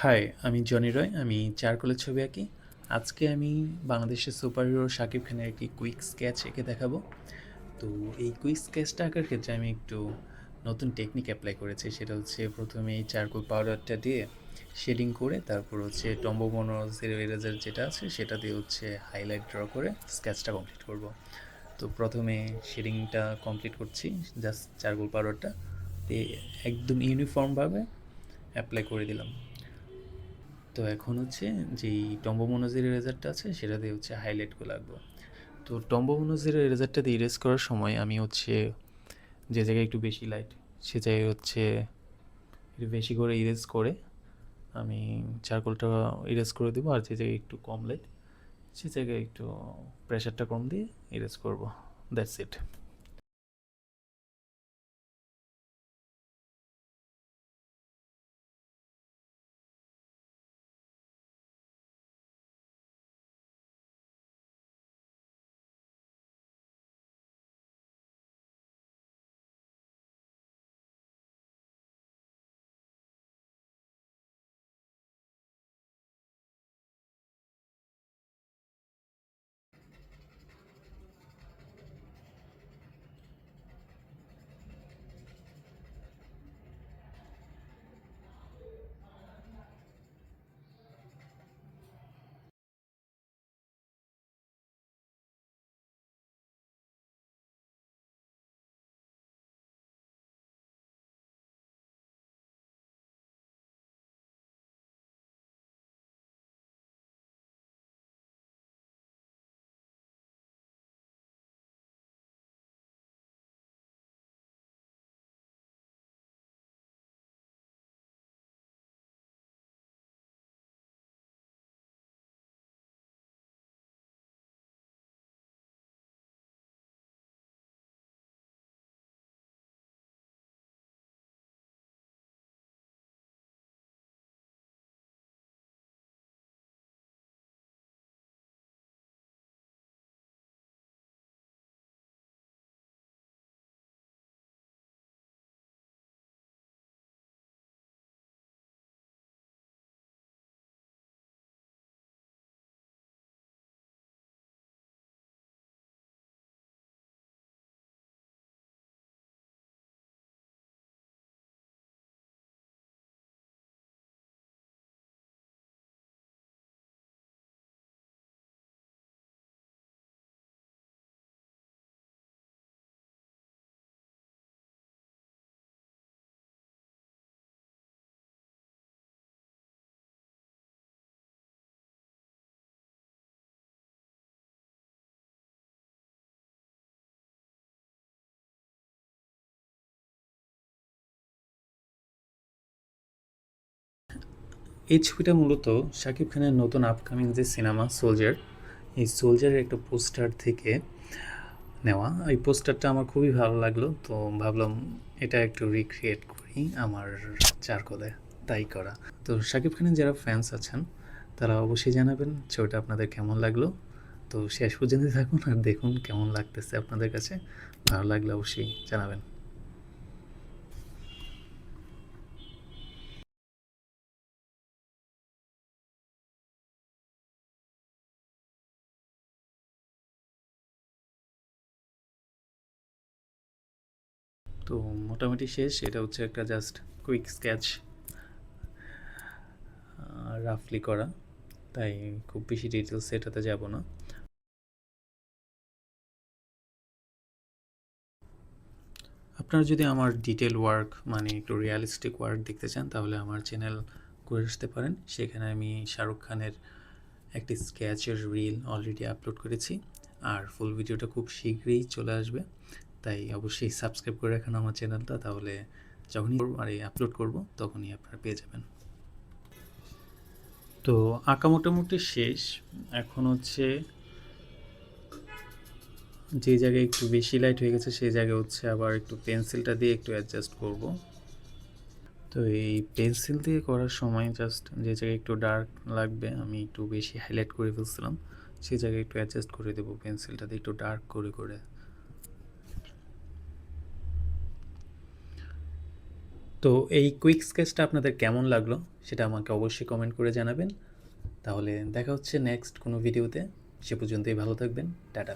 High, আমি Johnny রয়। আমি চারকোলের ছবি আঁকি। আজকে আমি বাংলাদেশের সুপার হিরো শাকিব খানের একটি কুইক স্কেচ এঁকে দেখাবো। তো এই কুইক স্কেচটা আঁকার ক্ষেত্রে আমি একটু নতুন টেকনিক অ্যাপ্লাই করেছি। সেটা হচ্ছে প্রথমে এই চারকোল পাউডারটা দিয়ে শেডিং করে তারপর হচ্ছে টম্বো মোনো জিরো এরেজার যেটা আছে সেটা দিয়ে হচ্ছে হাইলাইট ড্র করে স্কেচটা কমপ্লিট করব। তো প্রথমে শেডিংটা কমপ্লিট করছি, জাস্ট চারকোল পাউডারটা দিয়ে একদম ইউনিফর্মভাবে অ্যাপ্লাই করে দিলাম। তো এখন হচ্ছে যেই টম্বো মনোজের ইরেজারটা আছে সেটা দিয়ে হচ্ছে হাইলাইটগুলো আঁকবো। তো টম্বো মনোজের ইরেজারটা দিয়ে ইরেজ করার সময় আমি হচ্ছে যে জায়গায় একটু বেশি লাইট সে জায়গায় হচ্ছে একটু বেশি করে ইরেজ করে আমি চারকোলটা ইরেজ করে দেবো, আর যে জায়গায় একটু কম লাইট সে জায়গায় একটু প্রেশারটা কম দিয়ে ইরেজ করবো। That's it. এই ছবিটা মূলত শাকিব খানের নতুন আপকামিং যে সিনেমা সোলজার, এই সোলজারের একটা পোস্টার থেকে নেওয়া। এই পোস্টারটা আমার খুবই ভালো লাগলো, তো ভাবলাম এটা একটু রিক্রিয়েট করি আমার চারকোলে, তাই করা। তো শাকিব খানের যারা ফ্যান্স আছেন তারা অবশ্যই জানাবেন ছবিটা আপনাদের কেমন লাগলো। তো শেষ পর্যন্ত থাকুন আর দেখুন কেমন লাগতেছে আপনাদের কাছে। ভালো লাগলে অবশ্যই জানাবেন। তো মোটামুটি শেষ। এটা হচ্ছে একটা জাস্ট কুইক স্কেচ, রাফলি করা, তাই খুব বেশি ডিটেলস এটাতে যাব না। আপনারা যদি আমার ডিটেল ওয়ার্ক মানে একটু রিয়ালিস্টিক ওয়ার্ক দেখতে চান তাহলে আমার চ্যানেল ঘুরে আসতে পারেন। সেখানে আমি শাহরুখ খানের একটি স্কেচের রিল অলরেডি আপলোড করেছি, আর ফুল ভিডিওটা খুব শীঘ্রই চলে আসবে। তাই অবশ্যই সাবস্ক্রাইব করে রাখুন আমার চ্যানেলটা, তাহলে যখনই আর আপলোড করব তখনই আপনারা পেয়ে যাবেন। তো আঁকা মোটামুটি শেষ। এখন হচ্ছে যে জায়গায় একটু বেশি লাইট হয়ে গেছে সেই জায়গায় হচ্ছে আবার একটু পেন্সিলটা দিয়ে একটু অ্যাডজাস্ট করব। তো এই পেন্সিল দিয়ে করার সময় জাস্ট যে জায়গায় একটু ডার্ক লাগবে আমি একটু বেশি হাইলাইট করে ফেলছিলাম, সেই জায়গায় একটু অ্যাডজাস্ট করে দেবো পেন্সিলটা দিয়ে একটু ডার্ক করে করে। তো এই কুইক স্কেচটা আপনাদের কেমন লাগলো সেটা আমাকে অবশ্যই কমেন্ট করে জানাবেন। তাহলে দেখা হচ্ছে নেক্সট কোনো ভিডিওতে। সে পর্যন্তই ভালো থাকবেন। টাটা।